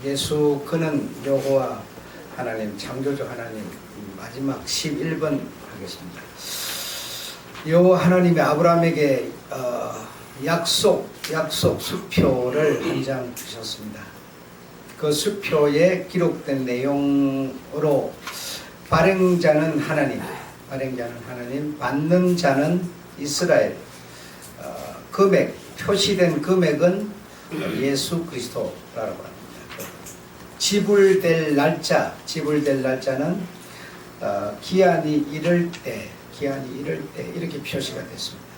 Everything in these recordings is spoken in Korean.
예수 그는 여호와 하나님, 창조주 하나님, 마지막 11번 하겠습니다. 여호와 하나님이 아브라함에게 약속 수표를 한 장 주셨습니다. 그 수표에 기록된 내용으로 발행자는 하나님, 받는 자는 이스라엘, 금액, 표시된 금액은 예수 그리스도라고 합니다. 지불될 날짜는 기한이 이를 때 이렇게 표시가 됐습니다.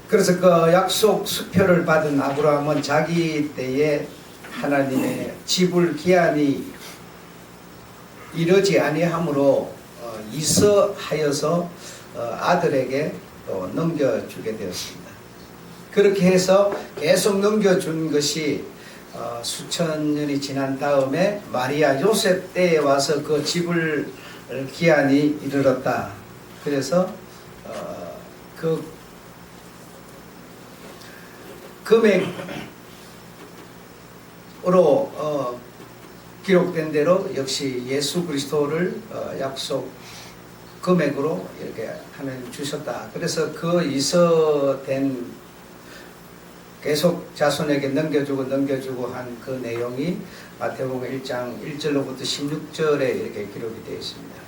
그래서 그 약속 수표를 받은 아브라함은 자기 때에 하나님의 지불 기한이 이르지 아니하므로 이서하여서 아들에게 또 넘겨주게 되었습니다. 그렇게 해서 계속 넘겨준 것이 수천 년이 지난 다음에 마리아 요셉 때에 와서 그 지불 기한이 이르렀다. 그래서 그 금액으로 기록된 대로 역시 예수 그리스도를 약속 금액으로 이렇게 하나님 주셨다. 그래서 그 이서된 계속 자손에게 넘겨주고 한 그 내용이 마태복음 1장 1절로부터 16절에 이렇게 기록이 되어 있습니다.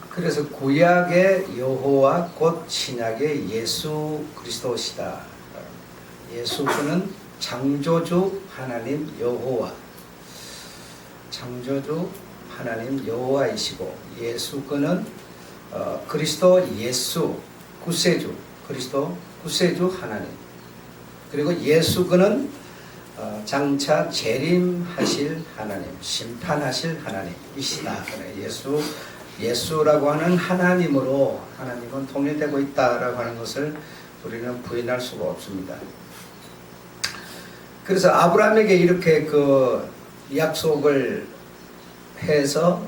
그래서 구약의 여호와 곧 신약의 예수 그리스도시다. 예수 그는 창조주 하나님 여호와, 창조주 하나님 여호와이시고, 예수 그는 그리스도 예수 구세주, 그리스도 구세주 하나님, 그리고 예수 그는 장차 재림하실 하나님, 심판하실 하나님이시다. 예수라고 하는 하나님으로 하나님은 통일되고 있다라고 하는 것을 우리는 부인할 수가 없습니다. 그래서 아브라함에게 이렇게 그 약속을 해서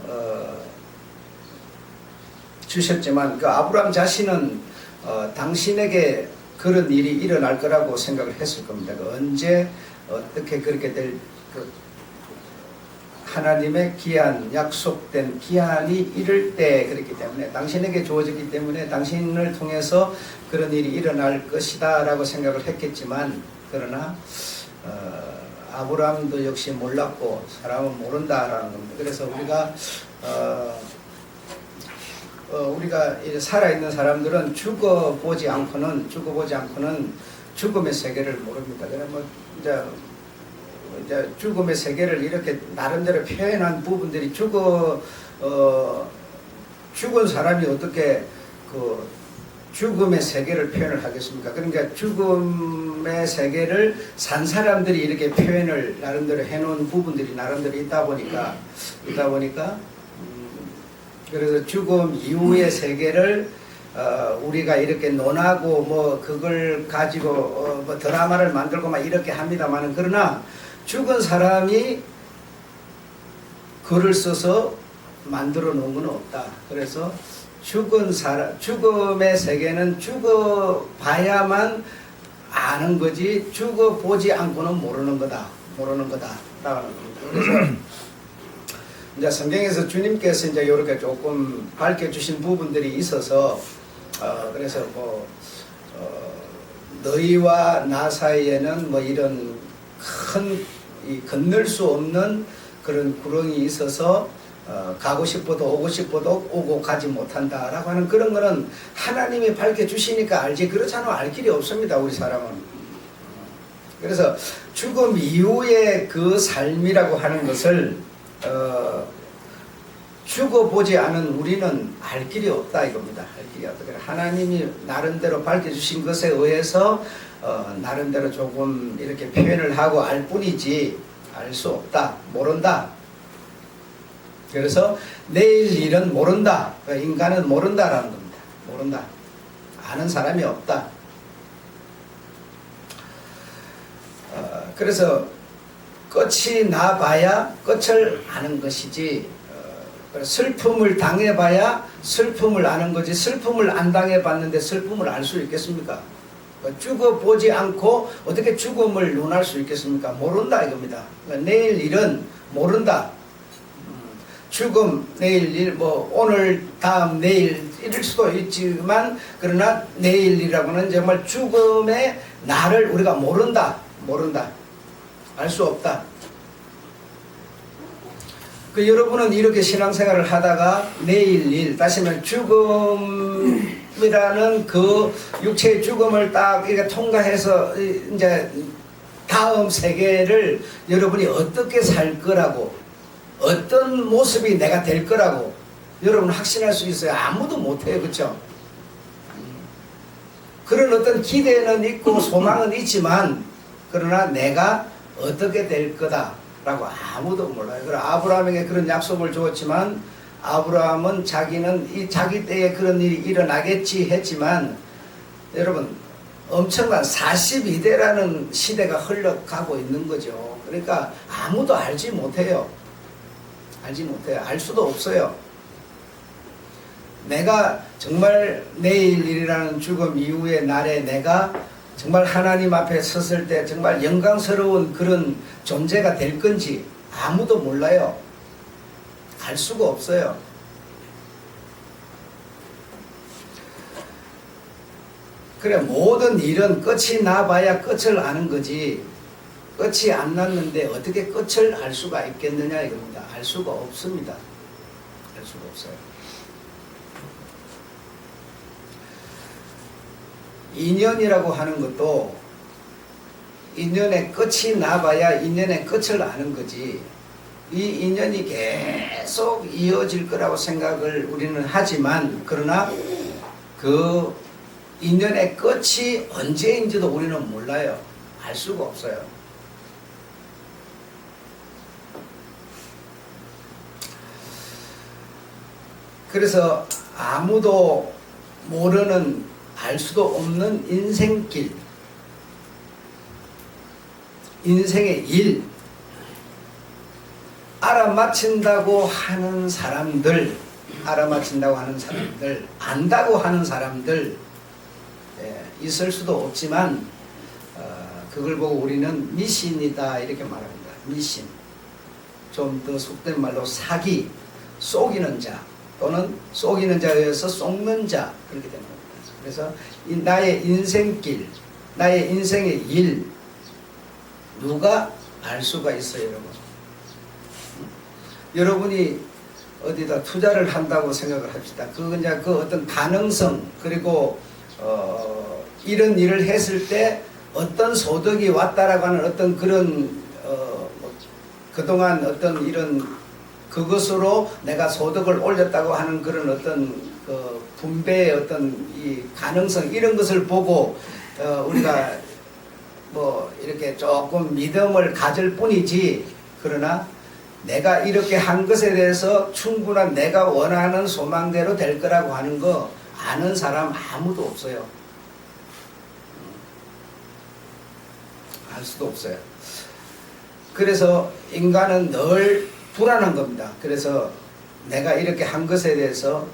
주셨지만 그 아브라함 자신은 당신에게 그런 일이 일어날 거라고 생각을 했을 겁니다. 언제 어떻게 그렇게 될 하나님의 기한, 약속된 기한이 이를 때 그렇기 때문에, 당신에게 주어졌기 때문에 당신을 통해서 그런 일이 일어날 것이다 라고 생각을 했겠지만, 그러나 아브라함도 역시 몰랐고 사람은 모른다라는 겁니다. 그래서 우리가 살아있는 사람들은 죽어보지 않고는 죽음의 세계를 모릅니다. 그러면 이제 죽음의 세계를 이렇게 나름대로 표현한 부분들이 죽은 사람이 어떻게 그 죽음의 세계를 표현을 하겠습니까? 그러니까 죽음의 세계를 산 사람들이 이렇게 표현을 나름대로 해놓은 부분들이 나름대로 있다 보니까 그래서 죽음 이후의 세계를 우리가 이렇게 논하고 뭐 그걸 가지고 뭐 드라마를 만들고 막 이렇게 합니다만은, 그러나 죽은 사람이 글을 써서 만들어 놓은 건 없다. 그래서 죽음의 세계는 죽어봐야만 아는 거지, 죽어보지 않고는 모르는 거다. 라는 겁니다. 그래서 이제 성경에서 주님께서 이제 이렇게 조금 밝혀주신 부분들이 있어서, 그래서 뭐, 너희와 나 사이에는 뭐 이런 건널 수 없는 그런 구렁이 있어서 가고 싶어도 오고 싶어도 오고 가지 못한다라고 하는 그런 거는 하나님이 밝혀주시니까 알지, 그렇잖아 알 길이 없습니다, 우리 사람은. 그래서 죽음 이후의 그 삶이라고 하는 것을 죽어보지 않은 우리는 알 길이 없다 이겁니다. 알 길이 없다. 하나님이 나름대로 밝혀주신 것에 의해서 나름대로 조금 이렇게 표현을 하고 알 뿐이지 알 수 없다, 모른다. 그래서 내일 일은 모른다. 인간은 모른다라는 겁니다. 모른다. 아는 사람이 없다. 그래서 끝이 나봐야 끝을 아는 것이지, 슬픔을 당해봐야 슬픔을 아는 거지, 슬픔을 안 당해봤는데 슬픔을 알 수 있겠습니까? 죽어보지 않고 어떻게 죽음을 논할 수 있겠습니까? 모른다 이겁니다. 그러니까 내일 일은 모른다. 죽음, 내일 일, 뭐 오늘, 다음, 내일 이럴 수도 있지만 그러나 내일이라고는 정말 죽음의 날을 우리가 모른다. 알 수 없다. 그 여러분은 이렇게 신앙생활을 하다가 내일 일, 다시 말해 죽음이라는 그 육체의 죽음을 딱 이렇게 통과해서 이제 다음 세계를 여러분이 어떻게 살 거라고, 어떤 모습이 내가 될 거라고 여러분 확신할 수 있어요? 아무도 못해요. 그렇죠? 그런 어떤 기대는 있고 소망은 있지만 그러나 내가 어떻게 될 거다라고 아무도 몰라요. 그럼 아브라함에게 그런 약속을 주었지만 아브라함은 자기는 자기 때에 그런 일이 일어나겠지 했지만 여러분 엄청난 42대라는 시대가 흘러가고 있는 거죠. 그러니까 아무도 알지 못해요. 알 수도 없어요. 내가 정말 내일 일이라는 죽음 이후의 날에 내가 정말 하나님 앞에 섰을 때 정말 영광스러운 그런 존재가 될 건지 아무도 몰라요. 알 수가 없어요. 그래, 모든 일은 끝이 나봐야 끝을 아는 거지 끝이 안 났는데 어떻게 끝을 알 수가 있겠느냐 이겁니다. 알 수가 없습니다. 알 수가 없어요. 인연이라고 하는 것도 인연의 끝이 나봐야 인연의 끝을 아는 거지 이 인연이 계속 이어질 거라고 생각을 우리는 하지만 그러나 그 인연의 끝이 언제인지도 우리는 몰라요. 알 수가 없어요. 그래서 아무도 모르는 알 수도 없는 인생길, 인생의 일, 알아맞힌다고 하는 사람들, 안다고 하는 사람들 있을 수도 없지만 그걸 보고 우리는 미신이다 이렇게 말합니다. 미신, 좀 더 속된 말로 사기, 속이는 자 또는 속이는 자에 의해서 속는 자 그렇게 됩니다. 그래서 나의 인생길, 나의 인생의 일 누가 알 수가 있어요, 여러분? 여러분이 어디다 투자를 한다고 생각을 합시다. 그 이제 그 어떤 가능성 그리고 이런 일을 했을 때 어떤 소득이 왔다라고 하는 어떤 그런 그동안 어떤 이런 그것으로 내가 소득을 올렸다고 하는 그런 어떤 그 분배의 어떤 이 가능성 이런 것을 보고 우리가 뭐 이렇게 조금 믿음을 가질 뿐이지 그러나 내가 이렇게 한 것에 대해서 충분한 내가 원하는 소망대로 될 거라고 하는 거 아는 사람 아무도 없어요. 알 수도 없어요. 그래서 인간은 늘 불안한 겁니다. 그래서 내가 이렇게 한 것에 대해서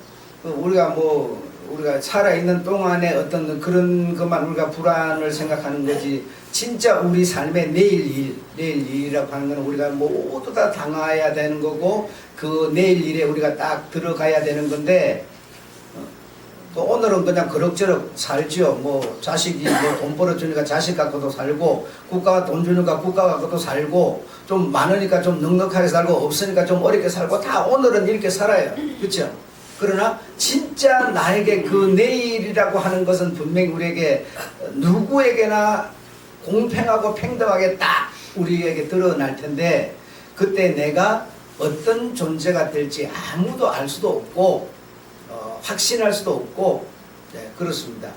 우리가 살아있는 동안에 어떤 그런 것만 우리가 불안을 생각하는 거지 진짜 우리 삶의 내일 일이라고 하는 것은 우리가 모두 다 당해야 되는 거고 그 내일 일에 우리가 딱 들어가야 되는 건데 또 오늘은 그냥 그럭저럭 살지요. 뭐 자식이 뭐 돈 벌어주니까 자식 갖고도 살고 국가가 돈 주니까 국가 갖고도 살고 좀 많으니까 좀 넉넉하게 살고 없으니까 좀 어렵게 살고 다 오늘은 이렇게 살아요. 그렇죠? 그러나 진짜 나에게 그 내일이라고 하는 것은 분명히 우리에게 누구에게나 공평하고 평등하게 딱 우리에게 드러날 텐데 그때 내가 어떤 존재가 될지 아무도 알 수도 없고 확신할 수도 없고 그렇습니다.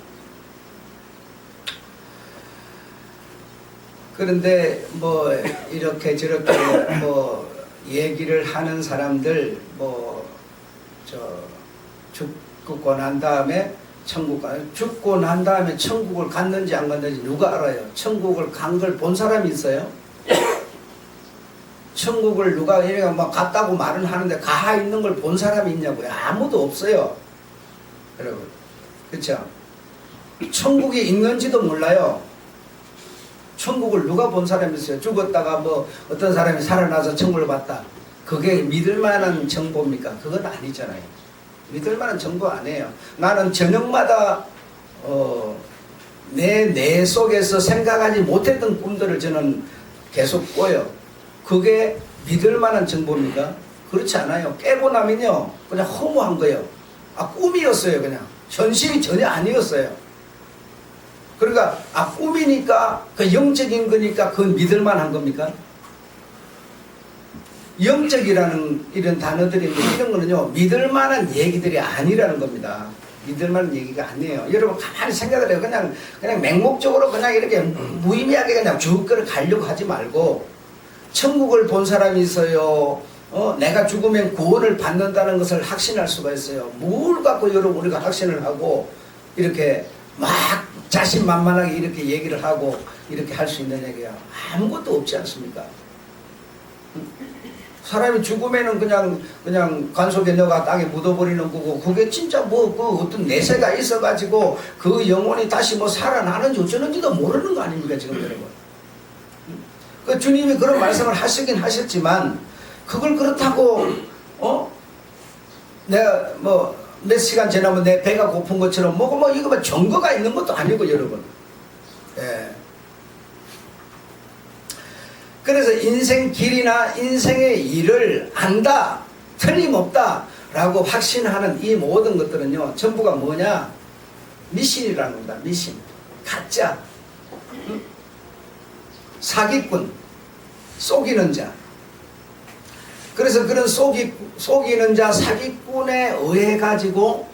그런데 뭐 이렇게 저렇게 뭐 얘기를 하는 사람들 죽고 난 다음에 죽고 난 다음에 천국을 갔는지 안 갔는지 누가 알아요? 천국을 간 걸 본 사람이 있어요? 천국을 누가 이래가 막 갔다고 말은 하는데 가 있는 걸 본 사람이 있냐고요? 아무도 없어요. 여러분. 그렇죠? 천국이 있는지도 몰라요. 천국을 누가 본 사람이 있어요? 죽었다가 뭐 어떤 사람이 살아나서 천국을 봤다. 그게 믿을 만한 정보입니까? 그건 아니잖아요. 믿을 만한 정보 아니에요. 나는 저녁마다 내 속에서 생각하지 못했던 꿈들을 저는 계속 꿔요. 그게 믿을 만한 정보입니까? 그렇지 않아요. 깨고 나면요 그냥 허무한 거예요. 꿈이었어요. 그냥 현실이 전혀 아니었어요. 그러니까 꿈이니까 그 영적인 거니까 그건 믿을 만한 겁니까? 영적이라는 이런 단어들이 이런 거는요 믿을 만한 얘기들이 아니라는 겁니다. 믿을 만한 얘기가 아니에요. 여러분 가만히 생각을 해요. 그냥 맹목적으로 그냥 이렇게 무의미하게 그냥 쭉 가려고 하지 말고, 천국을 본 사람이 있어요. 내가 죽으면 구원을 받는다는 것을 확신할 수가 있어요. 뭘 갖고 여러분 우리가 확신을 하고 이렇게 막 자신만만하게 이렇게 얘기를 하고 이렇게 할 수 있는 얘기야. 아무것도 없지 않습니까? 사람이 죽으면은 그냥 관속에 넣어가 땅에 묻어버리는 거고, 그게 진짜 그 어떤 내세가 있어가지고 그 영혼이 다시 살아나는지 어쩌는지도 모르는 거 아닙니까 지금 여러분? 그 주님이 그런 말씀을 하시긴 하셨지만, 그걸 그렇다고 내가 몇 시간 지나면 내 배가 고픈 것처럼 이거 증거가 있는 것도 아니고 여러분. 예. 그래서 인생 길이나 인생의 일을 안다, 틀림없다 라고 확신하는 이 모든 것들은요 전부가 뭐냐? 미신이라는 겁니다. 미신, 가짜, 사기꾼, 속이는 자. 그래서 그런 속이는 자, 사기꾼에 의해 가지고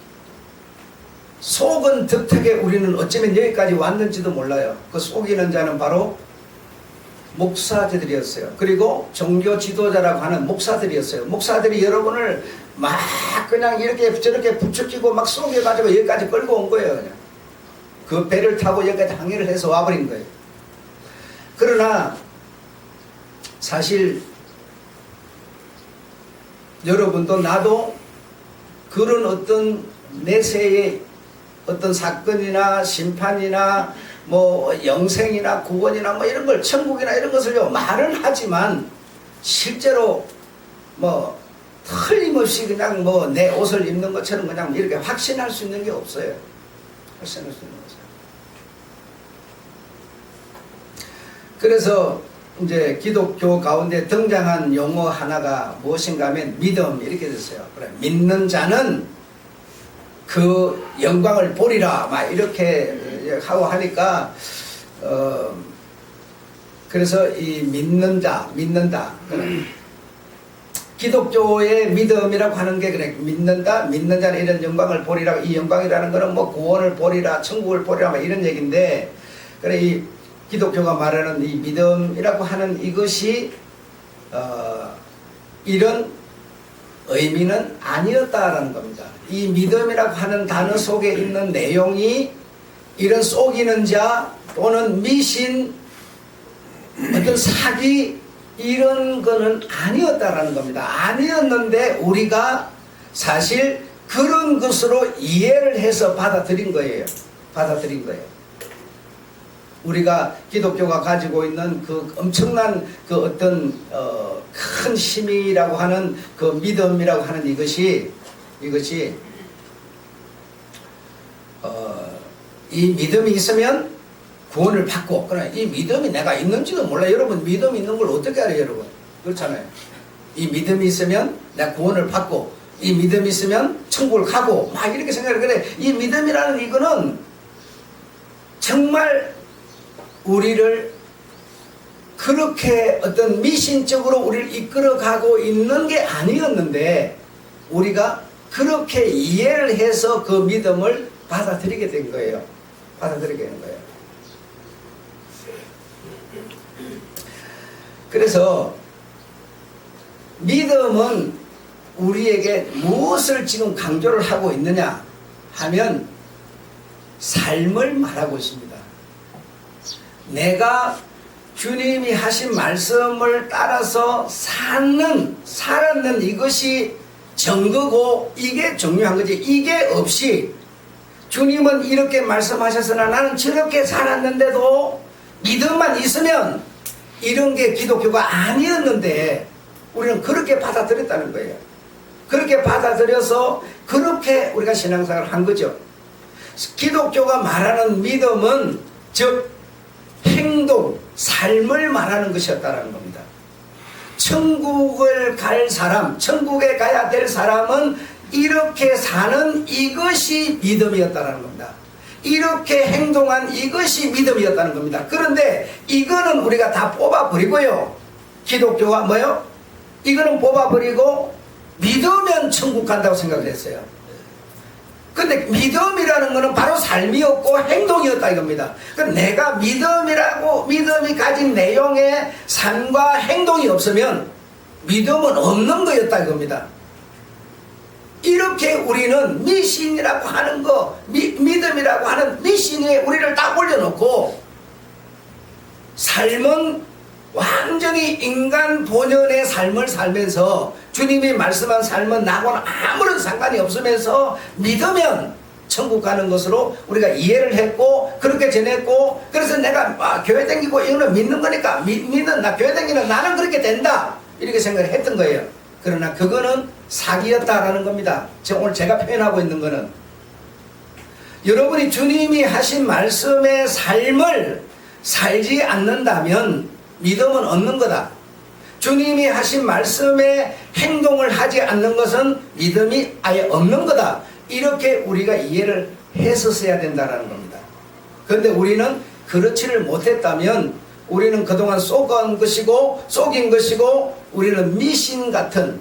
속은 득택에 우리는 어쩌면 여기까지 왔는지도 몰라요. 그 속이는 자는 바로 목사들이었어요. 그리고 종교 지도자라고 하는 목사들이었어요. 목사들이 여러분을 막 그냥 이렇게 저렇게 부추기고 막 속여가지고 여기까지 끌고 온 거예요. 그냥 그 배를 타고 여기까지 항해를 해서 와버린 거예요. 그러나 사실 여러분도 나도 그런 어떤 내세의 어떤 사건이나 심판이나 영생이나 구원이나 이런 걸, 천국이나 이런 것을요 말은 하지만 실제로 틀림없이 그냥 내 옷을 입는 것처럼 그냥 이렇게 확신할 수 있는 게 없어요. 확신할 수 있는 거죠. 그래서 이제 기독교 가운데 등장한 용어 하나가 무엇인가 하면 믿음, 이렇게 됐어요. 그래, 믿는 자는 그 영광을 보리라 막 이렇게 하고 하니까 그래서 이 믿는다 기독교의 믿음이라고 하는 게 그래, 믿는 자는 이런 영광을 보리라. 이 영광이라는 거는 구원을 보리라, 천국을 보리라 막 이런 얘기인데, 그래 이 기독교가 말하는 이 믿음이라고 하는 이것이 이런 의미는 아니었다라는 겁니다. 이 믿음이라고 하는 단어 속에 있는 내용이 이런 속이는 자 또는 미신, 어떤 사기, 이런 거는 아니었다라는 겁니다. 아니었는데 우리가 사실 그런 것으로 이해를 해서 받아들인 거예요. 우리가 기독교가 가지고 있는 그 엄청난 그 어떤 큰 힘이라고 하는 그 믿음이라고 하는 이것이 이 믿음이 있으면 구원을 받고, 그러나 이 믿음이 내가 있는지도 몰라. 여러분 믿음이 있는 걸 어떻게 알아요 여러분? 그렇잖아요. 이 믿음이 있으면 내가 구원을 받고, 이 믿음이 있으면 천국을 가고 막 이렇게 생각을 그래. 이 믿음이라는 이거는 정말 우리를 그렇게 어떤 미신적으로 우리를 이끌어가고 있는 게 아니었는데 우리가 그렇게 이해를 해서 그 믿음을 받아들이게 된 거예요. 그래서 믿음은 우리에게 무엇을 지금 강조를 하고 있느냐 하면 삶을 말하고 있습니다. 내가 주님이 하신 말씀을 따라서 살았는 이것이 증거고, 이게 중요한 거지. 이게 없이 주님은 이렇게 말씀하셨으나 나는 저렇게 살았는데도 믿음만 있으면 이런 게 기독교가 아니었는데 우리는 그렇게 받아들였다는 거예요. 그렇게 받아들여서 그렇게 우리가 신앙생활을 한 거죠. 기독교가 말하는 믿음은 즉 행동, 삶을 말하는 것이었다는 겁니다. 천국을 갈 사람, 천국에 가야 될 사람은 이렇게 사는 이것이 믿음이었다는 겁니다. 이렇게 행동한 이것이 믿음이었다는 겁니다. 그런데 이거는 우리가 다 뽑아버리고요. 기독교가 뭐요? 이거는 뽑아버리고 믿으면 천국 간다고 생각을 했어요. 근데 믿음이라는 것은 바로 삶이었고 행동이었다 이겁니다. 그러니까 내가 믿음이 가진 내용의 삶과 행동이 없으면 믿음은 없는 거였다 이겁니다. 이렇게 우리는 미신이라고 하는 거, 믿음이라고 하는 미신에 우리를 딱 올려놓고 삶은 완전히 인간 본연의 삶을 살면서 주님이 말씀한 삶은 나하고는 아무런 상관이 없으면서 믿으면 천국 가는 것으로 우리가 이해를 했고 그렇게 지냈고, 그래서 내가 교회 다니고 이거는 믿는 거니까 나 교회 다니는 나는 그렇게 된다 이렇게 생각을 했던 거예요. 그러나 그거는 사기였다라는 겁니다. 오늘 제가 표현하고 있는 거는 여러분이 주님이 하신 말씀의 삶을 살지 않는다면 믿음은 없는 거다. 주님이 하신 말씀에 행동을 하지 않는 것은 믿음이 아예 없는 거다. 이렇게 우리가 이해를 했었어야 된다는 겁니다. 그런데 우리는 그렇지를 못했다면 우리는 그동안 속인 것이고 우리는 미신 같은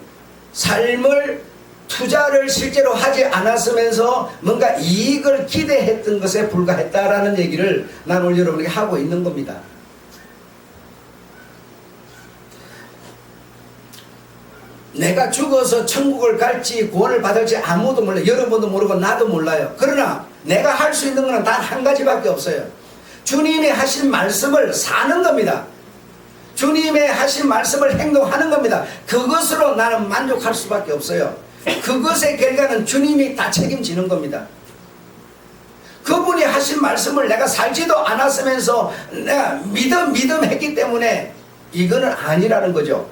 삶을 투자를 실제로 하지 않았으면서 뭔가 이익을 기대했던 것에 불과했다라는 얘기를 난 오늘 여러분에게 하고 있는 겁니다. 내가 죽어서 천국을 갈지 구원을 받을지 아무도 몰라요. 여러분도 모르고 나도 몰라요. 그러나 내가 할 수 있는 것은 단 한 가지밖에 없어요. 주님이 하신 말씀을 사는 겁니다. 주님의 하신 말씀을 행동하는 겁니다. 그것으로 나는 만족할 수밖에 없어요. 그것의 결과는 주님이 다 책임지는 겁니다. 그분이 하신 말씀을 내가 살지도 않았으면서 내가 믿음 했기 때문에 이거는 아니라는 거죠.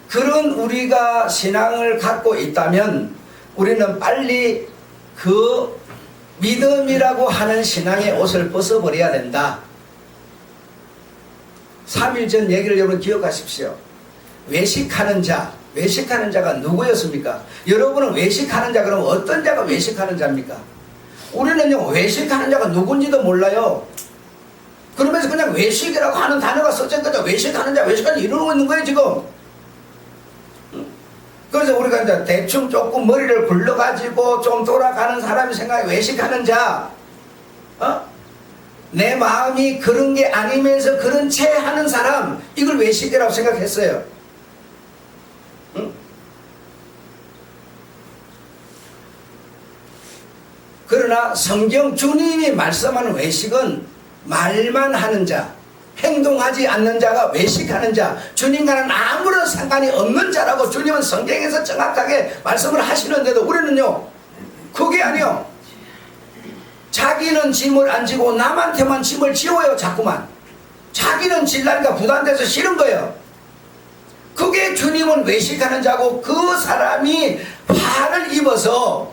그런 우리가 신앙을 갖고 있다면 우리는 빨리 그 믿음이라고 하는 신앙의 옷을 벗어버려야 된다. 3일 전 얘기를 여러분 기억하십시오. 외식하는 자가 누구였습니까? 여러분은 외식하는 자 그러면 어떤 자가 외식하는 자입니까? 우리는요 외식하는 자가 누군지도 몰라요. 그러면서 그냥 외식이라고 하는 단어가 써진 거죠. 외식하는 자 이러고 있는 거예요 지금. 그래서 우리가 이제 대충 조금 머리를 굴러가지고 좀 돌아가는 사람이 생각해 외식하는 자, 내 마음이 그런 게 아니면서 그런 채 하는 사람, 이걸 외식이라고 생각했어요. 그러나 성경 주님이 말씀하는 외식은 말만 하는 자, 행동하지 않는 자가 외식하는 자, 주님과는 아무런 상관이 없는 자라고 주님은 성경에서 정확하게 말씀을 하시는데도 우리는요 그게 아니요. 자기는 짐을 안 지고 남한테만 짐을 지워요. 자꾸만 자기는 질라니까 부담돼서 싫은 거예요. 그게 주님은 외식하는 자고 그 사람이 화를 입어서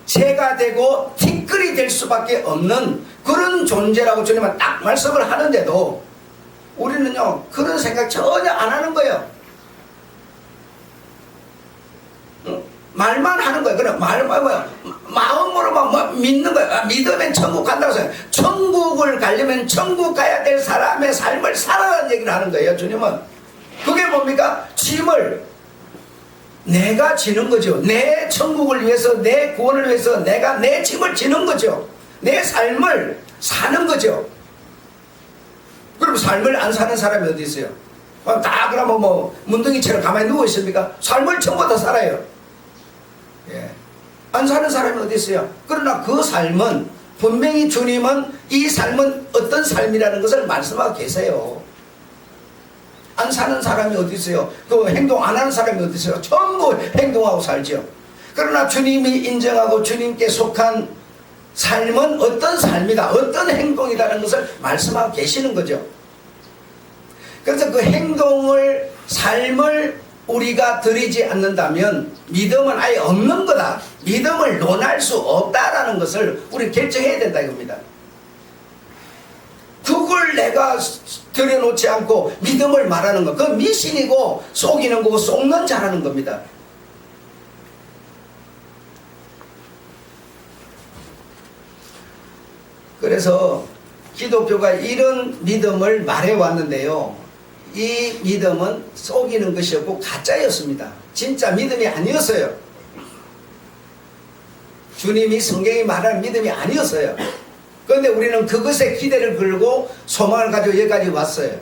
죄가 되고 티끌이 될 수밖에 없는 그런 존재라고 주님은 딱 말씀을 하는데도 우리는요 그런 생각 전혀 안 하는 거예요. 말만 하는 거예요. 그래 마음으로만 믿는 거예요. 믿으면 천국 간다고 해서 천국을 가려면 천국 가야 될 사람의 삶을 살아라는 얘기를 하는 거예요. 주님은 그게 뭡니까? 짐을 내가 지는 거죠. 내 천국을 위해서, 내 구원을 위해서 내가 내 짐을 지는 거죠. 내 삶을 사는 거죠. 그럼 삶을 안 사는 사람이 어디 있어요? 다 그러면 문둥이처럼 가만히 누워 있습니까? 삶을 전부 다 살아요. 예. 안 사는 사람이 어디 있어요? 그러나 그 삶은 분명히 주님은 이 삶은 어떤 삶이라는 것을 말씀하고 계세요. 안 사는 사람이 어디 있어요? 그 행동 안 하는 사람이 어디 있어요? 전부 행동하고 살죠. 그러나 주님이 인정하고 주님께 속한 삶은 어떤 삶이다, 어떤 행동이다라는 것을 말씀하고 계시는 거죠. 그래서 그 행동을, 삶을 우리가 드리지 않는다면 믿음은 아예 없는 거다, 믿음을 논할 수 없다라는 것을 우리 결정해야 된다 이겁니다. 그걸 내가 들여놓지 않고 믿음을 말하는 거, 그건 미신이고 속이는 거고 속는 자라는 겁니다. 그래서 기독교가 이런 믿음을 말해왔는데요, 이 믿음은 속이는 것이었고 가짜였습니다. 진짜 믿음이 아니었어요. 주님이 성경이 말하는 믿음이 아니었어요. 그런데 우리는 그것에 기대를 걸고 소망을 가지고 여기까지 왔어요.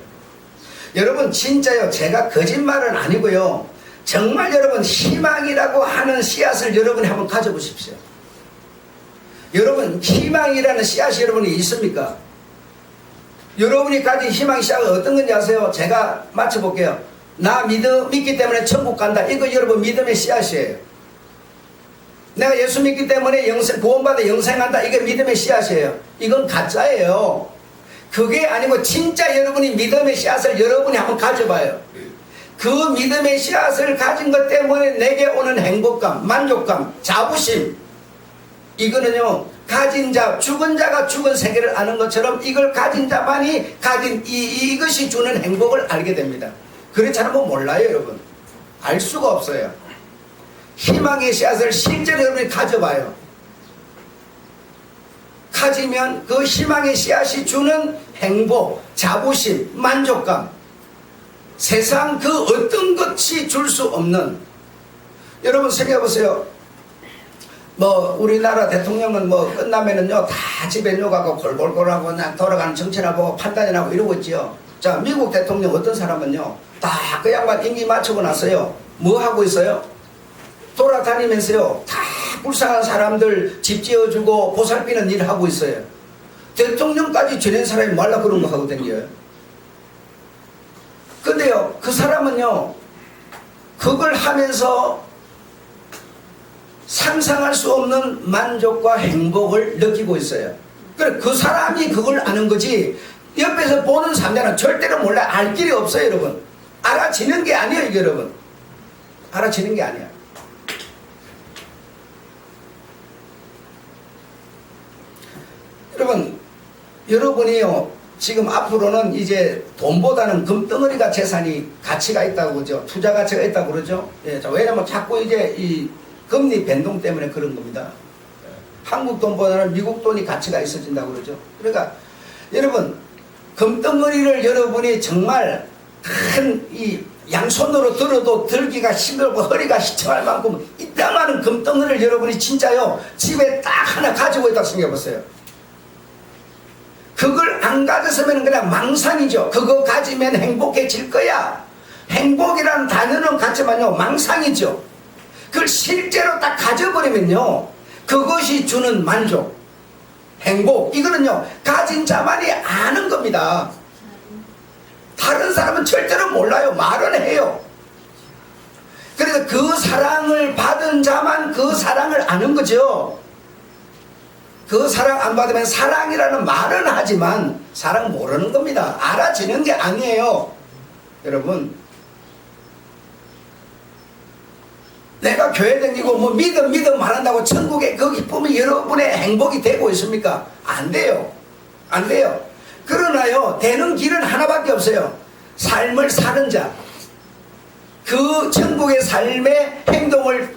여러분 진짜요, 제가 거짓말은 아니고요, 정말 여러분 희망이라고 하는 씨앗을 여러분이 한번 가져보십시오. 여러분 희망이라는 씨앗이 여러분이 있습니까? 여러분이 가진 희망 씨앗은 어떤 건지 아세요? 제가 맞춰볼게요. 나 믿기 때문에 천국 간다, 이거 여러분 믿음의 씨앗이에요. 내가 예수 믿기 때문에 구원받아 영생한다, 이게 믿음의 씨앗이에요. 이건 가짜예요. 그게 아니고 진짜 여러분이 믿음의 씨앗을 여러분이 한번 가져봐요. 그 믿음의 씨앗을 가진 것 때문에 내게 오는 행복감, 만족감, 자부심, 이거는요, 가진 자, 죽은 자가 죽은 세계를 아는 것처럼 이걸 가진 자만이 가진 이것이 주는 행복을 알게 됩니다. 그렇지 않으면 몰라요 여러분. 알 수가 없어요. 희망의 씨앗을 실제로 여러분이 가져봐요. 가지면 그 희망의 씨앗이 주는 행복, 자부심, 만족감, 세상 그 어떤 것이 줄 수 없는, 여러분 생각해보세요. 우리나라 대통령은 끝나면은요 다 집에 누가고 골골골하고 그냥 돌아가는 정치나 보고 판단이나 하고 이러고 있지요. 자, 미국 대통령 어떤 사람은요 다 그 양반 임기 마치고 나서요 뭐 하고 있어요? 돌아다니면서요 다 불쌍한 사람들 집 지어주고 보살피는 일을 하고 있어요. 대통령까지 지낸 사람이 말라 그런 거 하고 댕겨요. 근데요 그 사람은요 그걸 하면서 상상할 수 없는 만족과 행복을 느끼고 있어요. 그래, 그 사람이 그걸 아는 거지 옆에서 보는 사람들은 절대로 몰라. 알 길이 없어요 여러분. 알아지는 게 아니에요 이게 여러분. 알아지는 게 아니야. 여러분, 여러분이요 지금 앞으로는 이제 돈보다는 금덩어리가 재산이 가치가 있다고 그러죠. 투자 가치가 있다고 그러죠. 예, 왜냐면 자꾸 이제 이 금리 변동 때문에 그런 겁니다. 한국 돈보다는 미국 돈이 가치가 있어진다고 그러죠. 그러니까 여러분 금덩어리를 여러분이 정말 큰 이 양손으로 들어도 들기가 힘들고 허리가 시청할 만큼 이따만한 금덩어리를 여러분이 진짜요 집에 딱 하나 가지고 있다고 생각해보세요. 그걸 안 가졌으면 그냥 망상이죠. 그거 가지면 행복해질 거야. 행복이라는 단어는 같지만요 망상이죠. 그걸 실제로 딱 가져버리면요 그것이 주는 만족, 행복, 이거는요 가진 자만이 아는 겁니다. 다른 사람은 절대로 몰라요. 말은 해요. 그래서 그 사랑을 받은 자만 그 사랑을 아는 거죠. 그 사랑 안 받으면 사랑이라는 말은 하지만 사랑 모르는 겁니다. 알아지는 게 아니에요 여러분. 내가 교회 다니고 믿음 말한다고 천국에 그 기쁨이 여러분의 행복이 되고 있습니까? 안 돼요. 안 돼요. 그러나요 되는 길은 하나밖에 없어요. 삶을 사는 자, 그 천국의 삶의 행동을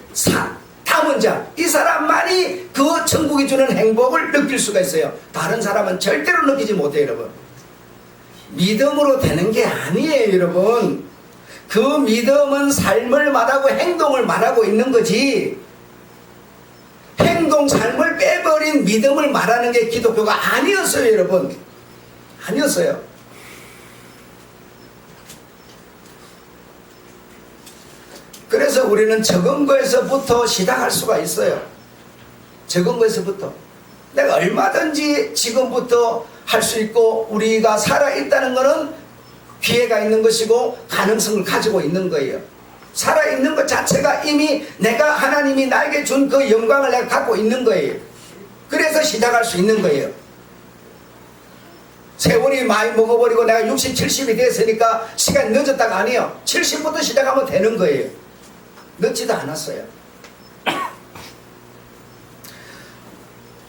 담은 자, 이 사람만이 그 천국이 주는 행복을 느낄 수가 있어요. 다른 사람은 절대로 느끼지 못해요 여러분. 믿음으로 되는 게 아니에요 여러분. 그 믿음은 삶을 말하고 행동을 말하고 있는 거지, 행동 삶을 빼버린 믿음을 말하는 게 기독교가 아니었어요 여러분. 아니었어요. 그래서 우리는 적은 거에서부터 시작할 수가 있어요. 적은 거에서부터 내가 얼마든지 지금부터 할 수 있고 우리가 살아있다는 것은 기회가 있는 것이고 가능성을 가지고 있는 거예요. 살아있는 것 자체가 이미 내가 하나님이 나에게 준 그 영광을 내가 갖고 있는 거예요. 그래서 시작할 수 있는 거예요. 세월이 많이 먹어버리고 내가 60, 70이 됐으니까 시간이 늦었다가 아니에요. 70부터 시작하면 되는 거예요. 늦지도 않았어요.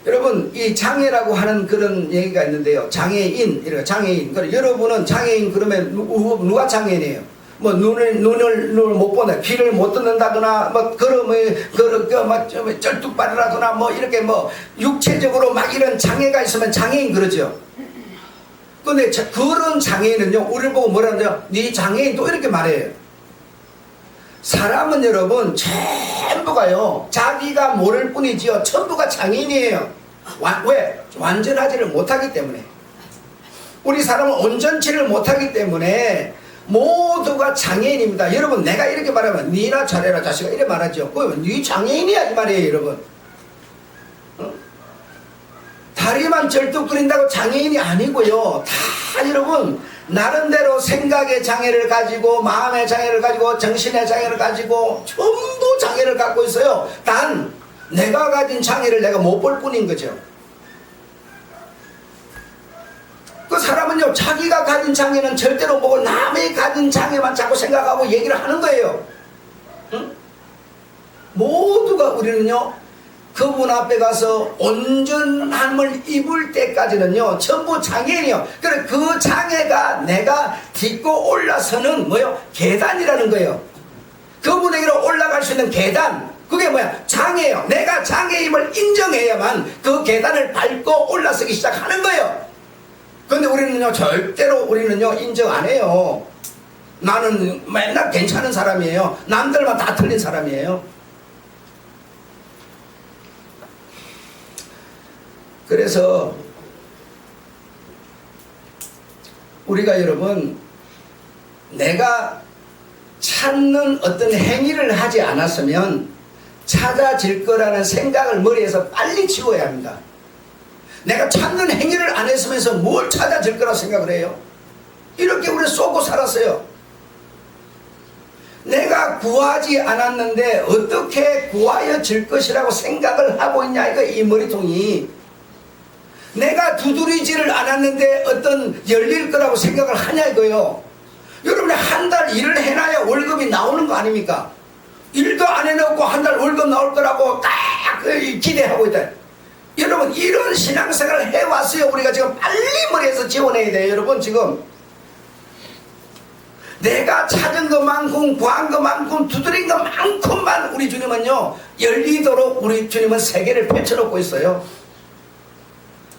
여러분, 이 장애라고 하는 그런 얘기가 있는데요. 장애인, 이렇게 장애인. 그럼 여러분은 장애인 그러면 누가 장애인이에요? 뭐 눈을 못 보나, 귀를 못 듣는다거나, 뭐 걸음을 뭐 쩔뚝발이라거나, 뭐 이렇게 뭐 육체적으로 막 이런 장애가 있으면 장애인 그러죠. 근데 그런 장애인은요, 우리를 보고 뭐라 하죠? 네 장애인 또 이렇게 말해요. 사람은 여러분 전부가요 자기가 모를 뿐이지요 전부가 장애인이에요. 왜? 완전하지를 못하기 때문에. 우리 사람은 온전치를 못하기 때문에 모두가 장애인입니다. 여러분, 내가 이렇게 말하면 니나 잘해라 자식아 이래 말하죠. 그러면 니 장애인이야 이 말이에요. 여러분, 다리만 절뚝거린다고 장애인이 아니고요. 다 여러분 나름대로 생각의 장애를 가지고, 마음의 장애를 가지고, 정신의 장애를 가지고 전부 장애를 갖고 있어요. 단 내가 가진 장애를 내가 못 볼 뿐인 거죠. 그 사람은요 자기가 가진 장애는 절대로 보고 남이 가진 장애만 자꾸 생각하고 얘기를 하는 거예요. 응? 모두가 우리는요 그분 앞에 가서 온전함을 입을 때까지는요 전부 장애인이요. 그래 그 장애가 내가 딛고 올라서는 뭐요? 계단이라는 거예요. 그분에게로 올라갈 수 있는 계단, 그게 뭐야? 장애예요. 내가 장애임을 인정해야만 그 계단을 밟고 올라서기 시작하는 거예요. 근데 우리는요 절대로 우리는요 인정 안 해요. 나는 맨날 괜찮은 사람이에요. 남들만 다 틀린 사람이에요. 그래서 우리가 여러분 내가 찾는 어떤 행위를 하지 않았으면 찾아질 거라는 생각을 머리에서 빨리 지워야 합니다. 내가 찾는 행위를 안 했으면서 뭘 찾아질 거라 생각을 해요? 이렇게 우리 쏘고 살았어요. 내가 구하지 않았는데 어떻게 구하여질 것이라고 생각을 하고 있냐 이거 이 머리통이. 내가 두드리지를 않았는데 어떤 열릴 거라고 생각을 하냐 이거요. 여러분이 한 달 일을 해놔야 월급이 나오는 거 아닙니까? 일도 안 해놓고 한 달 월급 나올 거라고 딱 기대하고 있다. 여러분 이런 신앙생활을 해왔어요. 우리가 지금 빨리 머리에서 지워내야 돼요. 여러분 지금 내가 찾은 것만큼 구한 것만큼 두드린 것만큼만 우리 주님은요 열리도록 우리 주님은 세계를 펼쳐놓고 있어요.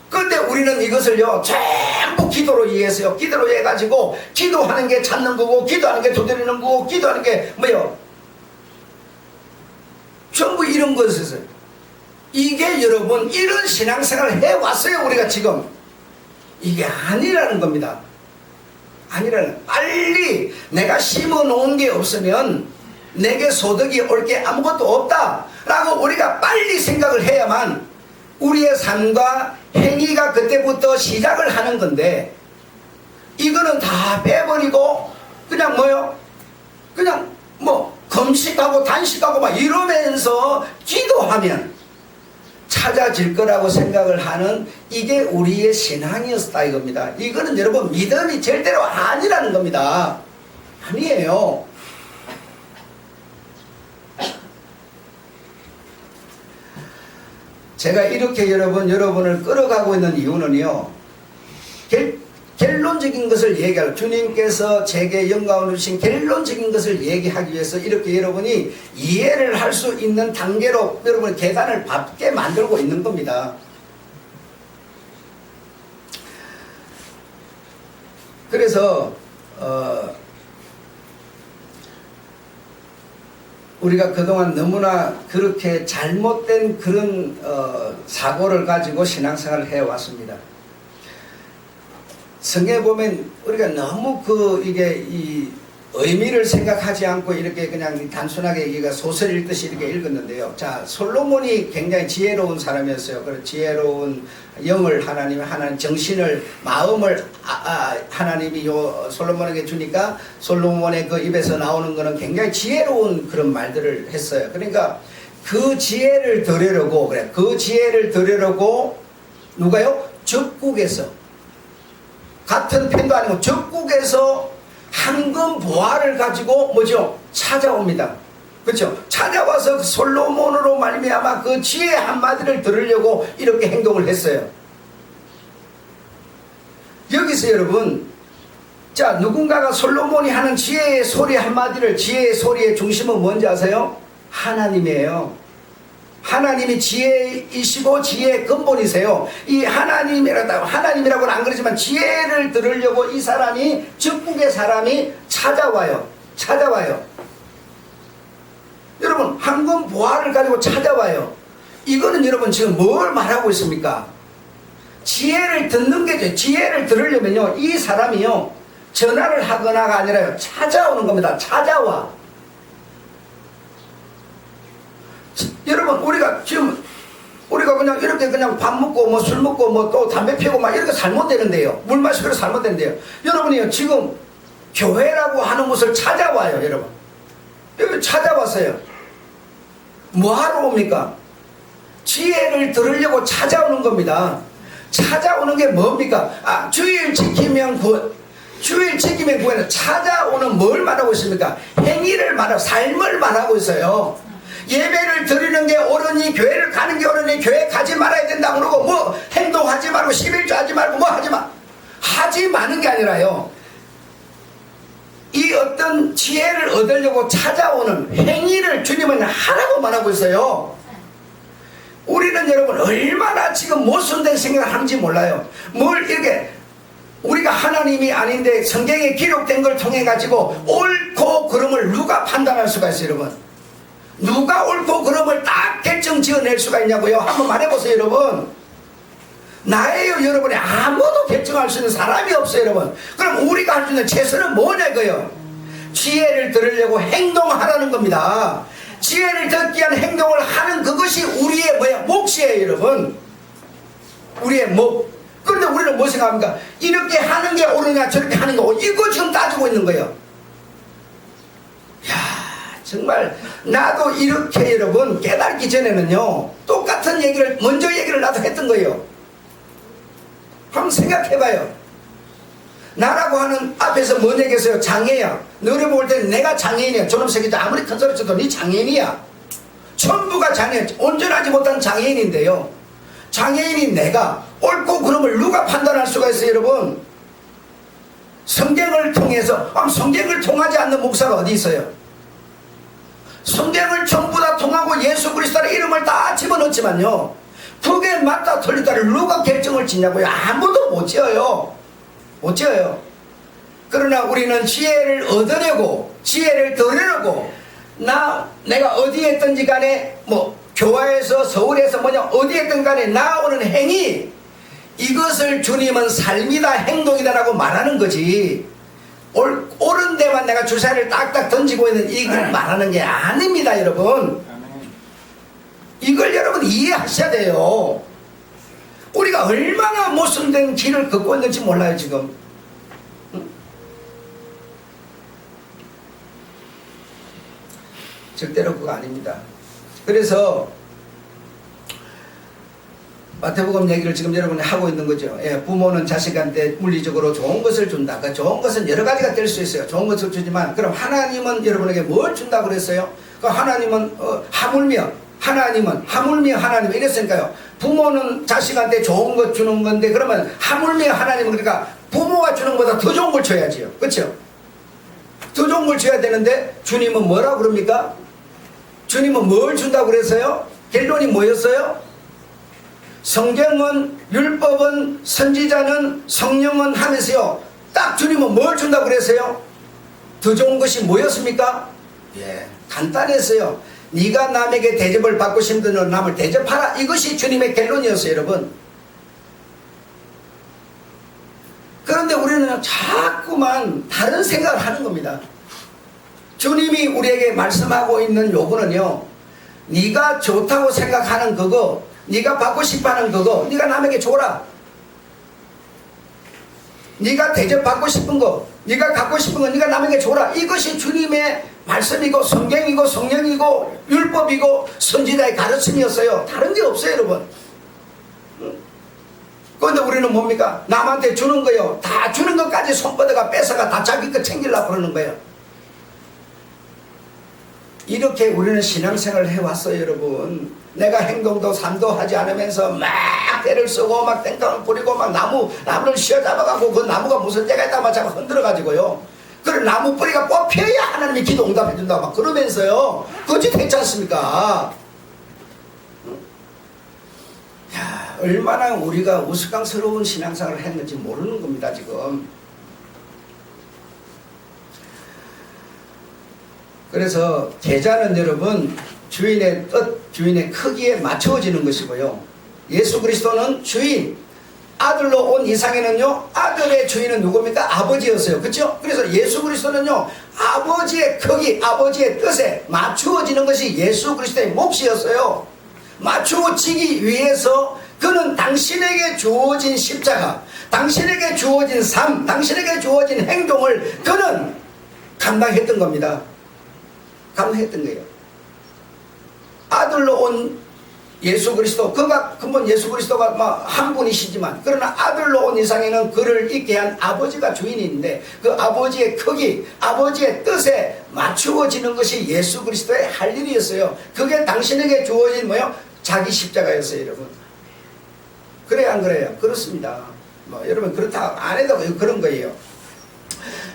그런데 우리는 이것을요 전부 기도로 이해했어요. 기도로 해가지고 기도하는 게 찾는 거고, 기도하는 게 두드리는 거고, 기도하는 게 뭐요? 전부 이런 것이었어요. 이게 여러분 이런 신앙생활을 해왔어요. 우리가 지금 이게 아니라는 겁니다. 아니라는, 빨리 내가 심어 놓은 게 없으면 내게 소득이 올 게 아무것도 없다 라고 우리가 빨리 생각을 해야만 우리의 삶과 행위가 그때부터 시작을 하는 건데, 이거는 다 빼버리고 그냥 뭐요? 그냥 뭐 금식하고 단식하고 막 이러면서 기도하면 찾아질 거라고 생각을 하는 이게 우리의 신앙이었다 이겁니다. 이거는 여러분 믿음이 절대로 아니라는 겁니다. 아니에요. 제가 이렇게 여러분을 끌어가고 있는 이유는요, 결론적인 것을 얘기하고, 주님께서 제게 영감을 주신 결론적인 것을 얘기하기 위해서 이렇게 여러분이 이해를 할 수 있는 단계로 여러분 계단을 밟게 만들고 있는 겁니다. 그래서 우리가 그동안 너무나 그렇게 잘못된 그런 사고를 가지고 신앙생활을 해왔습니다. 성경에 보면 우리가 너무 이게 의미를 생각하지 않고 이렇게 그냥 단순하게 이게 소설 읽듯이 이렇게 읽었는데요. 자, 솔로몬이 굉장히 지혜로운 사람이었어요. 그런 지혜로운 영을 하나님 정신을, 마음을 하나님이 요 솔로몬에게 주니까 솔로몬의 그 입에서 나오는 거는 굉장히 지혜로운 그런 말들을 했어요. 그러니까 그 지혜를 들으려고, 그래, 그 지혜를 들으려고 누가요? 적국에서, 같은 편도 아니고 적국에서 황금 보화를 가지고 뭐죠? 찾아옵니다. 그렇죠? 찾아와서 솔로몬으로 말미암아 그 지혜 한마디를 들으려고 이렇게 행동을 했어요. 여기서 여러분, 자, 누군가가 솔로몬이 하는 지혜의 소리 한마디를, 지혜의 소리의 중심은 뭔지 아세요? 하나님이에요. 하나님이 지혜이시고 지혜의 근본이세요. 이 하나님이라고는 안 그러지만 지혜를 들으려고 이 사람이, 적국의 사람이 찾아와요. 여러분, 황금 보화를 가지고 찾아와요. 이거는 여러분 지금 뭘 말하고 있습니까? 지혜를 듣는 게죠. 지혜를 들으려면요, 이 사람이요, 전화를 하거나가 아니라요, 찾아오는 겁니다. 찾아와. 여러분, 우리가 그냥 이렇게 그냥 밥 먹고 뭐 술 먹고 뭐 또 담배 피우고 막 이렇게 살면 되는데요. 물 마시고 살면 되는데요. 여러분이요, 지금 교회라고 하는 곳을 찾아와요, 여러분. 여기 찾아왔어요. 뭐 하러 옵니까? 지혜를 들으려고 찾아오는 겁니다. 찾아오는 게 뭡니까? 주일 지키면 구원은 찾아오는 뭘 말하고 있습니까? 행위를 말하고, 삶을 말하고 있어요. 예배를 드리는 게 옳으니, 교회를 가는 게 옳으니 교회 가지 말아야 된다 그러고, 뭐 행동하지 말고 11조 하지 말고 뭐 하지 마는 게 아니라요, 이 어떤 지혜를 얻으려고 찾아오는 행위를 주님은 하라고 말하고 있어요. 우리는 여러분 얼마나 지금 모순된 생각을 하는지 몰라요. 뭘 이렇게, 우리가 하나님이 아닌데 성경에 기록된 걸 통해 가지고 옳고 그름을 누가 판단할 수가 있어요, 여러분? 누가 옳고 그름을 딱 결정 지어낼 수가 있냐고요? 한번 말해보세요, 여러분. 나예요, 여러분이. 아무도 결정할 수 있는 사람이 없어요, 여러분. 그럼 우리가 할 수 있는 최선은 뭐냐, 이거요? 지혜를 들으려고 행동하라는 겁니다. 지혜를 듣기 위한 행동을 하는 그것이 우리의 몫이에요, 여러분. 우리의 몫. 그런데 우리는 뭐 생각합니까? 이렇게 하는 게 옳으냐, 저렇게 하는 게 옳으냐, 이거 지금 따지고 있는 거예요. 정말 나도 이렇게 여러분 깨닫기 전에는요, 똑같은 얘기를, 먼저 얘기를 나도 했던 거예요. 한번 생각해봐요. 나라고 하는 앞에서 뭔 얘기했어요? 장애야. 너를 볼 때는 내가 장애인이야. 저놈 새끼들 아무리 큰 소리 쳐도 네 장애인이야. 전부가 장애인, 온전하지 못한 장애인인데요, 장애인인 내가 옳고 그름을 누가 판단할 수가 있어요, 여러분? 성경을 통해서. 성경을 통하지 않는 목사가 어디 있어요? 성경을 전부 다 통하고 예수 그리스도의 이름을 다 집어넣지만요, 그게 맞다 틀리다를 누가 결정을 짓냐고요? 아무도 못 지어요. 그러나 우리는 지혜를 얻으려고, 지혜를 들으려고, 내가 어디에 있든지 간에, 뭐 교화에서 서울에서 어디에 있든 간에 나오는 행위, 이것을 주님은 삶이다, 행동이다 라고 말하는 거지, 옳은 데만 내가 주사위를 딱딱 던지고 있는 이걸 말하는 게 아닙니다, 여러분. 이걸 여러분 이해하셔야 돼요. 우리가 얼마나 모순된 길을 걷고 있는지 몰라요, 지금. 절대로 그거 아닙니다. 그래서 마태복음 얘기를 지금 여러분이 하고 있는 거죠. 부모는 자식한테 물리적으로 좋은 것을 준다. 그 좋은 것은 여러 가지가 될 수 있어요. 좋은 것을 주지만, 그럼 하나님은 여러분에게 뭘 준다고 그랬어요? 그 하나님은 하물며 하나님 이랬으니까요. 부모는 자식한테 좋은 것 주는 건데, 그러면 하물며 하나님은, 그러니까 부모가 주는 것보다 더 좋은 걸 줘야지요. 그렇죠? 더 좋은 걸 줘야 되는데 주님은 뭐라고 그럽니까? 주님은 뭘 준다고 그랬어요? 결론이 뭐였어요? 성경은, 율법은, 선지자는, 성령은 하면서요, 딱 주님은 뭘 준다고 그랬어요? 더 좋은 것이 뭐였습니까? 간단했어요. 네가 남에게 대접을 받고 싶은 너 남을 대접하라. 이것이 주님의 결론이었어요, 여러분. 그런데 우리는 자꾸만 다른 생각을 하는 겁니다. 주님이 우리에게 말씀하고 있는 요구는요, 네가 좋다고 생각하는 그거, 네가 받고 싶어하는 그거, 네가 남에게 줘라. 네가 대접받고 싶은 거, 네가 갖고 싶은 거 네가 남에게 줘라. 이것이 주님의 말씀이고 성경이고 성령이고 율법이고 선지자의 가르침이었어요. 다른 게 없어요, 여러분. 그런데 우리는 뭡니까? 남한테 주는 거요, 다 주는 것까지 손뻗어가 뺏어가 다 자기 거 챙기려고 그러는 거예요. 이렇게 우리는 신앙생활을 해왔어요, 여러분. 내가 행동도 삶도 하지 않으면서 막 때를 쓰고 막 땡깡을 뿌리고 막 나무를 씌어잡아가고 그 나무가 무슨 때가 있다고 막 잡아 흔들어가지고요. 그걸 나무 뿌리가 뽑혀야 하나님이 기도 응답해준다 막 그러면서요. 거짓 했지 않습니까? 야, 얼마나 우리가 우스꽝스러운 신앙생활을 했는지 모르는 겁니다, 지금. 그래서 제자는 여러분 주인의 뜻, 주인의 크기에 맞춰지는 것이고요. 예수 그리스도는 주인, 아들로 온 이상에는요, 아들의 주인은 누굽니까? 아버지였어요. 그렇죠? 그래서 예수 그리스도는요, 아버지의 크기, 아버지의 뜻에 맞추어지는 것이 예수 그리스도의 몫이었어요. 맞추어지기 위해서 그는 당신에게 주어진 십자가, 당신에게 주어진 삶, 당신에게 주어진 행동을 그는 감당했던 겁니다. 감당했던 거예요. 아들로 온 예수 그리스도, 그가 근본 예수 그리스도가 한 분이시지만, 그러나 아들로 온 이상에는 그를 있게 한 아버지가 주인인데, 그 아버지의 크기, 아버지의 뜻에 맞추어지는 것이 예수 그리스도의 할 일이었어요. 그게 당신에게 주어진 뭐요? 자기 십자가였어요, 여러분. 그래요, 안 그래요? 그렇습니다. 여러분 그렇다 안 해도 그런 거예요.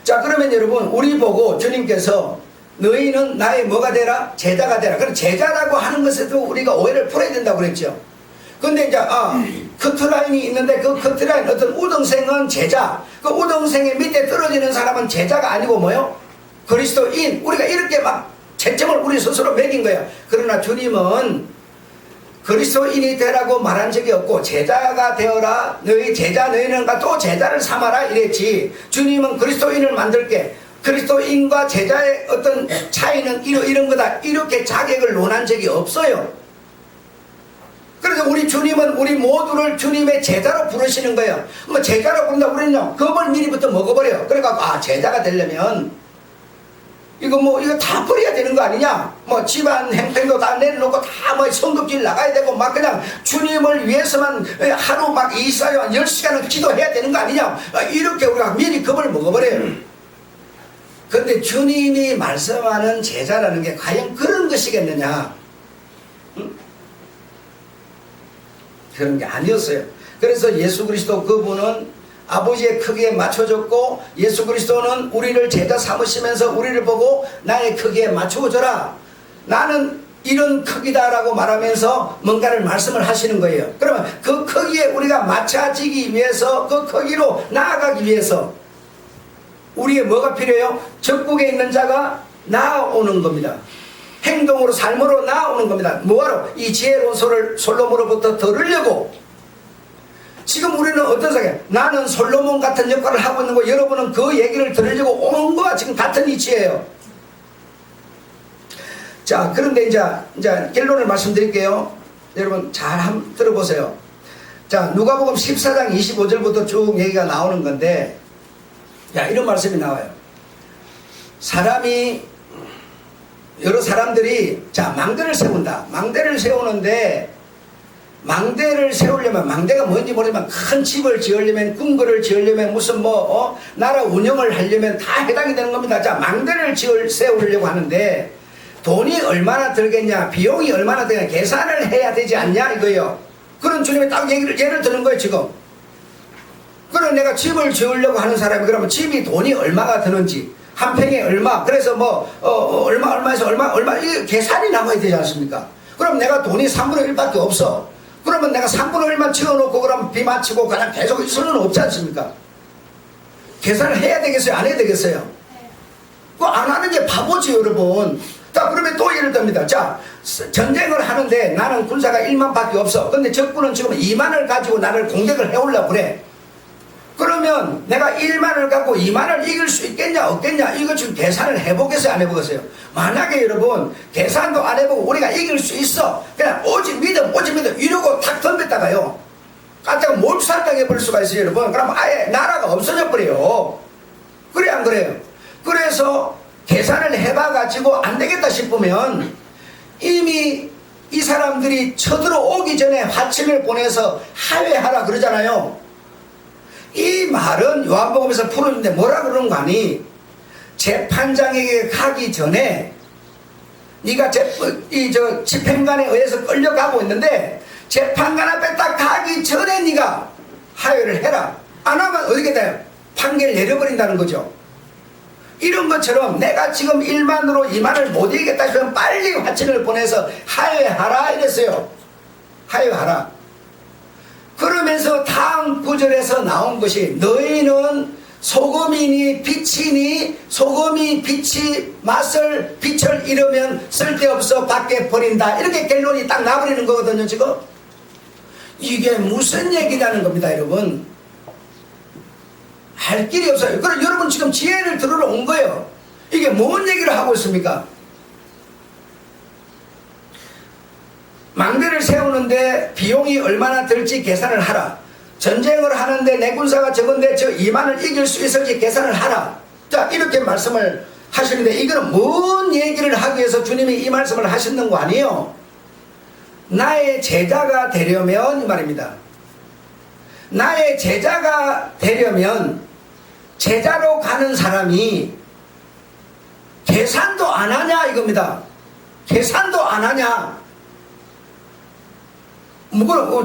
자, 그러면 여러분 우리 보고 주님께서 너희는 나의 뭐가 되라? 제자가 되라. 그럼 제자라고 하는 것에도 우리가 오해를 풀어야 된다고 그랬죠. 근데 이제 커트라인이 있는데 그 커트라인, 어떤 우등생은 제자, 그 우등생의 밑에 떨어지는 사람은 제자가 아니고 뭐요? 그리스도인. 우리가 이렇게 막 채점을 우리 스스로 매긴 거예요. 그러나 주님은 그리스도인이 되라고 말한 적이 없고, 제자가 되어라, 너희 제자, 너희는 또 제자를 삼아라 이랬지. 주님은 그리스도인을 만들게, 그리스도인과 제자의 어떤 차이는 이런 거다, 이렇게 자격을 논한 적이 없어요. 그래서 우리 주님은 우리 모두를 주님의 제자로 부르시는 거예요. 뭐 제자로 부른다, 우리는요 겁을 미리부터 먹어버려요. 그러니까 제자가 되려면 이거 다 버려야 되는 거 아니냐? 집안 행편도 다 내려놓고 다 성급질 나가야 되고 막 그냥 주님을 위해서만 하루 막 24시간 10시간을 기도해야 되는 거 아니냐? 이렇게 우리가 미리 겁을 먹어버려요. 근데 주님이 말씀하는 제자라는 게 과연 그런 것이겠느냐? 그런 게 아니었어요. 그래서 예수 그리스도 그분은 아버지의 크기에 맞춰줬고, 예수 그리스도는 우리를 제자 삼으시면서 우리를 보고 나의 크기에 맞춰줘라, 나는 이런 크기다라고 말하면서 뭔가를 말씀을 하시는 거예요. 그러면 그 크기에 우리가 맞춰지기 위해서, 그 크기로 나아가기 위해서 우리의 뭐가 필요해요? 적국에 있는 자가 나아오는 겁니다. 행동으로, 삶으로 나아오는 겁니다. 뭐하러? 이 지혜로운 소를 솔로몬으로부터 들으려고. 지금 우리는 어떤 생각이에요? 나는 솔로몬 같은 역할을 하고 있는 거, 여러분은 그 얘기를 들으려고 온 거와 지금 같은 이치예요. 자, 그런데 이제 결론을 말씀드릴게요. 여러분 잘 한번 들어보세요. 자, 누가복음 14장 25절부터 쭉 얘기가 나오는 건데, 이런 말씀이 나와요. 여러 사람들이 망대를 세운다. 망대를 세우는데, 망대를 세우려면, 망대가 뭔지 모르지만 큰 집을 지으려면, 궁궐을 지으려면, 무슨 나라 운영을 하려면 다 해당이 되는 겁니다. 자, 망대를 세우려고 하는데 돈이 얼마나 들겠냐, 비용이 얼마나 되냐, 계산을 해야 되지 않냐 이거예요. 그런 주님이 딱 예를 드는 거예요 지금. 그럼 내가 집을 지으려고 하는 사람이, 그러면 집이 돈이 얼마가 드는지, 한 평에 얼마, 그래서 얼마에서 얼마 이게 계산이 나와야 되지 않습니까? 그럼 내가 돈이 3분의 1밖에 없어. 그러면 내가 3분의 1만 지어놓고 그럼 비 맞추고 그냥 계속 있을 수는 없지 않습니까? 계산을 해야 되겠어요? 안 해야 되겠어요? 그거 안 하는 게 바보지, 여러분. 자, 그러면 또 예를 듭니다. 자, 전쟁을 하는데 나는 군사가 1만 밖에 없어. 근데 적군은 지금 2만을 가지고 나를 공격을 해오려고 그래. 그러면 내가 1만을 갖고 2만을 이길 수 있겠냐 없겠냐, 이거 지금 계산을 해보겠어요 안 해보겠어요? 만약에 여러분 계산도 안 해보고 우리가 이길 수 있어, 그냥 오직 믿음 이러고 탁 덤볐다가요 깜짝 몰살당해 버릴 수가 있어요 여러분. 그럼 아예 나라가 없어져 버려요. 그래 안 그래요? 그래서 계산을 해봐 가지고 안 되겠다 싶으면 이미 이 사람들이 쳐들어오기 전에 화친을 보내서 하회하라 그러잖아요. 이 말은 요한복음에서 풀어주는데 뭐라 그러는 거 아니? 재판장에게 가기 전에 네가 집행관에 의해서 끌려가고 있는데 재판관 앞에 딱 가기 전에 네가 하회를 해라. 안 하면 어떻게 돼요? 판결 내려버린다는 거죠. 이런 것처럼 내가 지금 1만으로 2만을 못 이기겠다 싶으면 빨리 화친을 보내서 하회하라 이랬어요. 하회하라. 그러면서 다음 구절에서 나온 것이 너희는 소금이니 빛이니 소금이 빛이 맛을 빛을 잃으면 쓸데없어 밖에 버린다, 이렇게 결론이 딱 나버리는 거거든요. 지금 이게 무슨 얘기냐는 겁니다 여러분. 할 길이 없어요. 그럼 여러분 지금 지혜를 들으러 온 거예요. 이게 뭔 얘기를 하고 있습니까? 망대를 세우는데 비용이 얼마나 들지 계산을 하라. 전쟁을 하는데 내 군사가 적은데 저 2만을 이길 수 있을지 계산을 하라. 자, 이렇게 말씀을 하시는데 이거는 뭔 얘기를 하기 위해서 주님이 이 말씀을 하셨는 거 아니에요? 나의 제자가 되려면 이 말입니다. 나의 제자가 되려면 제자로 가는 사람이 계산도 안 하냐 이겁니다. 계산도 안 하냐.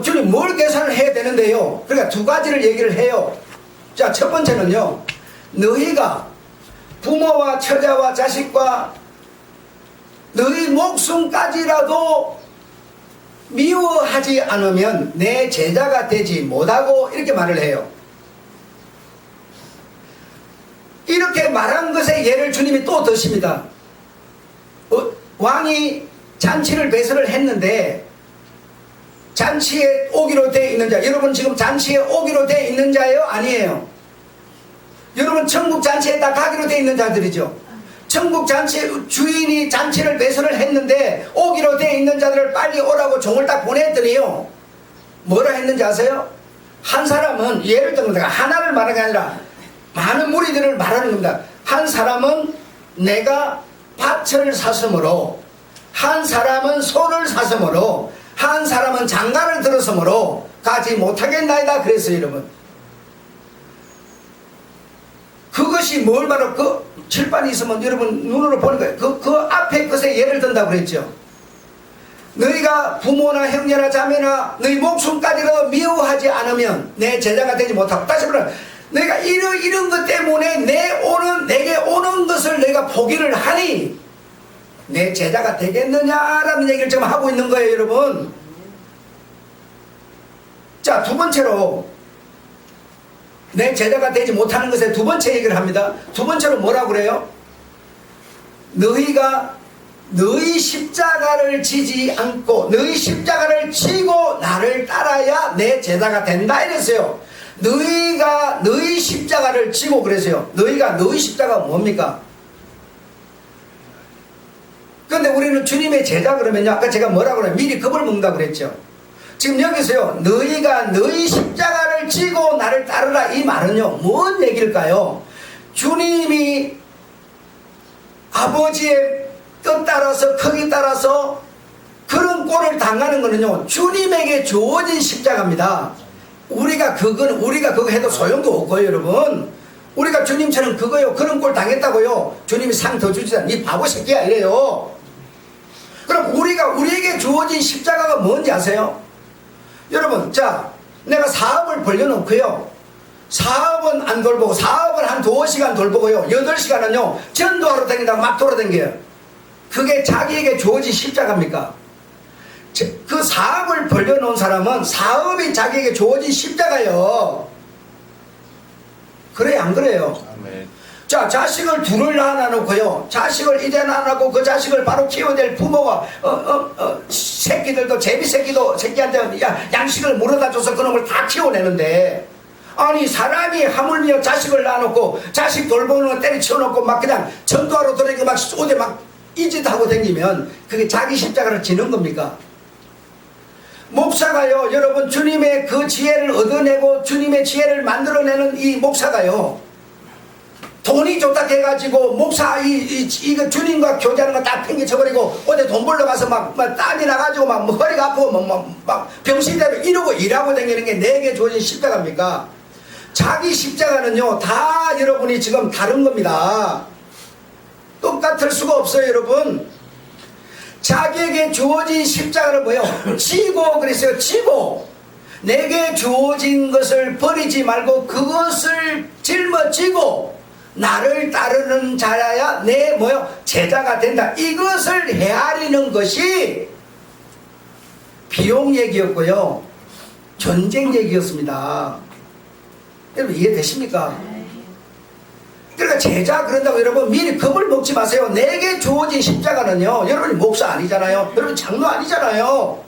주님 뭘 계산을 해야 되는데요? 그러니까 두 가지를 얘기를 해요. 자, 첫 번째는요, 너희가 부모와 처자와 자식과 너희 목숨까지라도 미워하지 않으면 내 제자가 되지 못하고, 이렇게 말을 해요. 이렇게 말한 것에 예를 주님이 또 드십니다. 왕이 잔치를 배설을 했는데 잔치에 오기로 되어 있는 자, 여러분 지금 잔치에 오기로 되어 있는 자예요? 아니에요? 여러분 천국 잔치에 다 가기로 되어 있는 자들이죠. 천국 잔치 주인이 잔치를 배설을 했는데 오기로 되어 있는 자들을 빨리 오라고 종을 딱 보냈더니요, 뭐라 했는지 아세요? 한 사람은, 예를 들면 내가 하나를 말하는 게 아니라 많은 무리들을 말하는 겁니다. 한 사람은 내가 밭을 샀으므로, 한 사람은 소를 샀으므로, 한 사람은 장가를 들었으므로 가지 못하겠나이다 그랬어요 여러분. 그것이 뭘 말하고, 그 칠판이 있으면 여러분 눈으로 보는 거예요. 그 앞에 것에 예를 든다고 그랬죠. 너희가 부모나 형제나 자매나 너희 목숨까지도 미워하지 않으면 내 제자가 되지 못하고, 다시 말하면 내가 이런 것 때문에 내게 오는 것을 내가 포기를 하니 내 제자가 되겠느냐라는 얘기를 지금 하고 있는 거예요 여러분. 자, 두 번째로 내 제자가 되지 못하는 것에 두 번째 얘기를 합니다. 두 번째로 뭐라고 그래요? 너희가 너희 십자가를 지지 않고 너희 십자가를 지고 나를 따라야 내 제자가 된다 이랬어요. 너희가 너희 십자가를 지고 그랬어요. 너희가 너희 십자가가 뭡니까? 그런데 우리는 주님의 제자 그러면요, 아까 제가 뭐라고 그래요? 미리 겁을 먹는다고 그랬죠. 지금 여기서요, 너희가 너희 십자가를 지고 나를 따르라, 이 말은요 뭔 얘기일까요? 주님이 아버지의 뜻 따라서 크기 따라서 그런 꼴을 당하는 거는요 주님에게 주어진 십자가입니다. 우리가 그거 해도 소용도 없고요 여러분. 우리가 주님처럼 그거요 그런 꼴 당했다고요 주님이 상 더 주지 않아, 니 바보 새끼야 이래요. 그럼 우리에게 주어진 십자가가 뭔지 아세요? 여러분, 자, 내가 사업을 벌려놓고요, 사업은 안 돌보고, 사업을 한 2시간 돌보고요, 8시간은요 전도하러 다닌다고 막 돌아다녀요. 그게 자기에게 주어진 십자가입니까? 그 사업을 벌려놓은 사람은 사업이 자기에게 주어진 십자가예요. 그래요 안 그래요? 아멘. 자, 자식을 둘을 낳아놓고요, 자식을 이제 낳아놓고 그 자식을 바로 키워야 될 부모가 새끼들도 제비 새끼도 새끼한테 양식을 물어다 줘서 그놈을 다 키워내는데 아니 사람이 하물며 자식을 낳아놓고 자식 돌보는 거 때려치워놓고 막 그냥 전도하러 들어가고 막 옷에 막 이짓하고 다니면 그게 자기 십자가를 지는 겁니까? 목사가요, 여러분, 주님의 그 지혜를 얻어내고 주님의 지혜를 만들어내는 이 목사가요, 돈이 좋다 해가지고 목사 이거 주님과 교제하는 거 딱 팽개쳐버리고 어디 돈 벌러 가서 막 땀이 나가지고 막 허리가 아프고 막 병신이 되고 이러고 일하고 다니는 게 내게 주어진 십자가입니까? 자기 십자가는요 다 여러분이 지금 다른 겁니다. 똑같을 수가 없어요. 여러분, 자기에게 주어진 십자가를 뭐요? 지고 그랬어요. 지고 내게 주어진 것을 버리지 말고 그것을 짊어지고 나를 따르는 자라야 내 뭐요? 제자가 된다. 이것을 헤아리는 것이 비용 얘기였고요, 전쟁 얘기였습니다. 여러분 이해되십니까? 그러니까 제자 그런다고 여러분 미리 겁을 먹지 마세요. 내게 주어진 십자가는요, 여러분이 목사 아니잖아요, 여러분 장로 아니잖아요.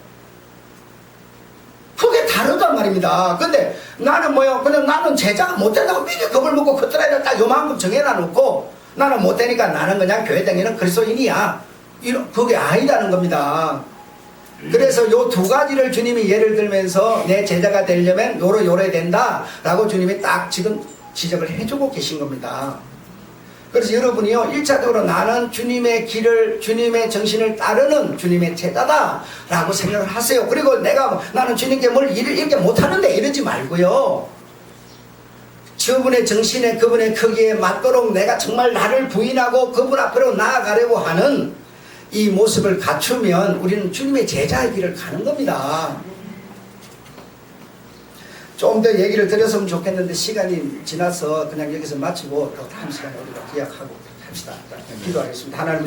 그게 다르단 말입니다. 근데 나는 뭐요? 그냥 나는 제자가 못된다고 미리 겁을 먹고 그때라도 딱 요만큼 정해놔 놓고 나는 못되니까 나는 그냥 교회 다니는 그리스도인이야, 그게 아니라는 겁니다. 그래서 요 두 가지를 주님이 예를 들면서 내 제자가 되려면 요래 된다 라고 주님이 딱 지금 지적을 해주고 계신 겁니다. 그래서 여러분이요 1차적으로 나는 주님의 길을, 주님의 정신을 따르는 주님의 제자다 라고 생각을 하세요. 그리고 나는 주님께 뭘 이렇게 못하는데 이러지 말고요, 그분의 정신에 그분의 크기에 맞도록 내가 정말 나를 부인하고 그분 앞으로 나아가려고 하는 이 모습을 갖추면 우리는 주님의 제자의 길을 가는 겁니다. 좀 더 얘기를 드렸으면 좋겠는데 시간이 지나서 그냥 여기서 마치고 또 다음 시간에 우리가 기약하고 합시다. 기도하겠습니다. 하나님